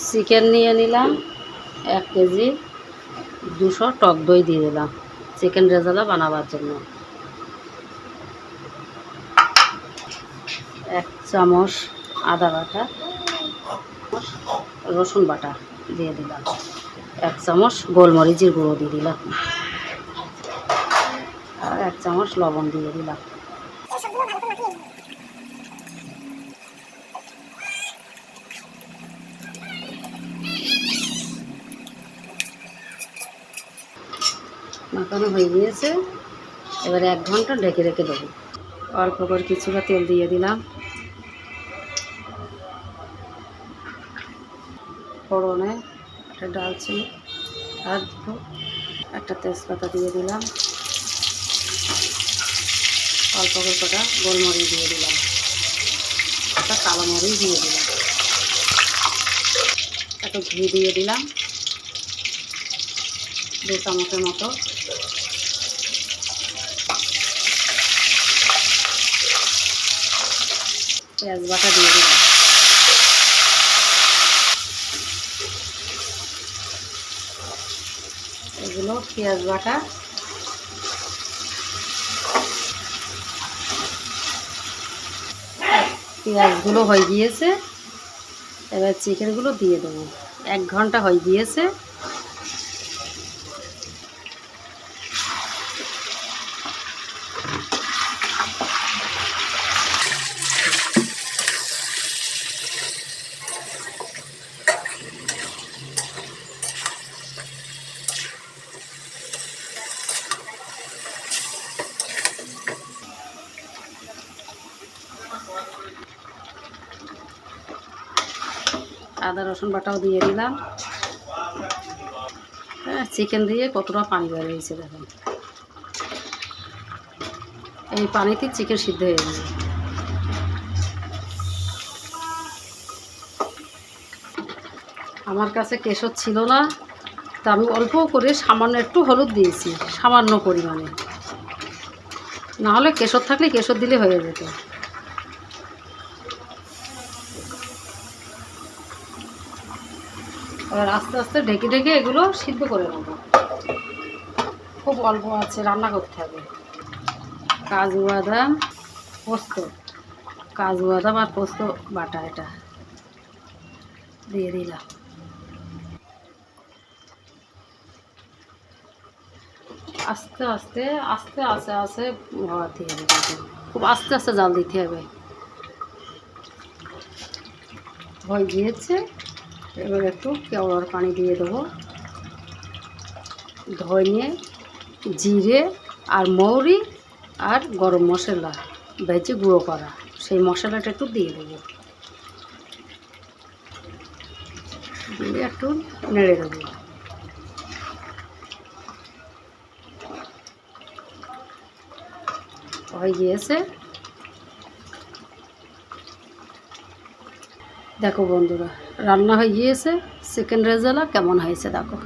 Chicken নিয়ে নিলাম 1 KG, 200 টক দই দিয়ে দিলাম চিকেন রেজালা বানাবার জন্য। 1 চামচ আদা বাটা, রসুন বাটা দিয়ে দিলাম, 1 চামচ গোলমরিচের গুঁড়ো দিয়ে দিলাম, আর 1 চামচ লবণ দিয়ে দিলাম। মাখানো হয়ে গিয়েছে, এবারে 1 ঘন্টা ঢেকে রেখে দেবো। অল্প করে কিছুটা তেল দিয়ে দিলাম, ফোড়নে একটা ডালচিনি আর একটা তেজপাতা দিয়ে দিলাম, অল্প করে কটা গোলমরিচ দিয়ে দিলাম, একটা কালো মরিচ দিয়ে দিলাম, একটু ঘি দিয়ে দিলাম 2 চামচের মতো, পেঁয়াজ বাটা দিয়ে দিলাম, এগুলো পেঁয়াজ বাটা পেঁয়াজগুলো হয়ে গিয়েছে, এবার চিকেনগুলো দিয়ে দেবো। 1 ঘন্টা হয়ে গিয়েছে, আদা রসুন বাটাও দিয়ে দিলাম। হ্যাঁ, চিকেন দিয়ে কতটা পানি বের হয়েছে দেখুন, এই পানিতে চিকেন সিদ্ধ হয়ে গেছে। আমার কাছে কেশর ছিল না, তা আমি অল্প করে সামান্য একটু হলুদ দিয়েছি, সামান্য পরিমাণে, নাহলে কেশর থাকলে কেশর দিলে হয়ে যেত। এবার আস্তে আস্তে ঢেকে ঢেকে এগুলো সিদ্ধ করে নেব। খুব অল্প আছে রান্না করতে হবে। কাজু বাদাম, পোস্ত, কাজু বাদাম আর পোস্ত বাটা এটা দিয়ে দিলাম। আস্তে আস্তে আস্তে আস্তে আস্তে হওয়াতে হবে, খুব আস্তে আস্তে জাল দিতে হবে। হয়ে গিয়েছে, এবার একটু কেওড়ার পানি দিয়ে দেবো। ধনিয়া, জিরে আর মৌরি আর গরম মশলা ভেজে গুঁড়ো করা, সেই মশলাটা একটু দিয়ে দেবো, দিয়ে একটু নেড়ে দেবো। হয়ে গিয়েছে, দেখো বন্ধুরা রান্না হয়ে গিয়েছে। চিকেন রেজালা কেমন হয়েছে দেখো।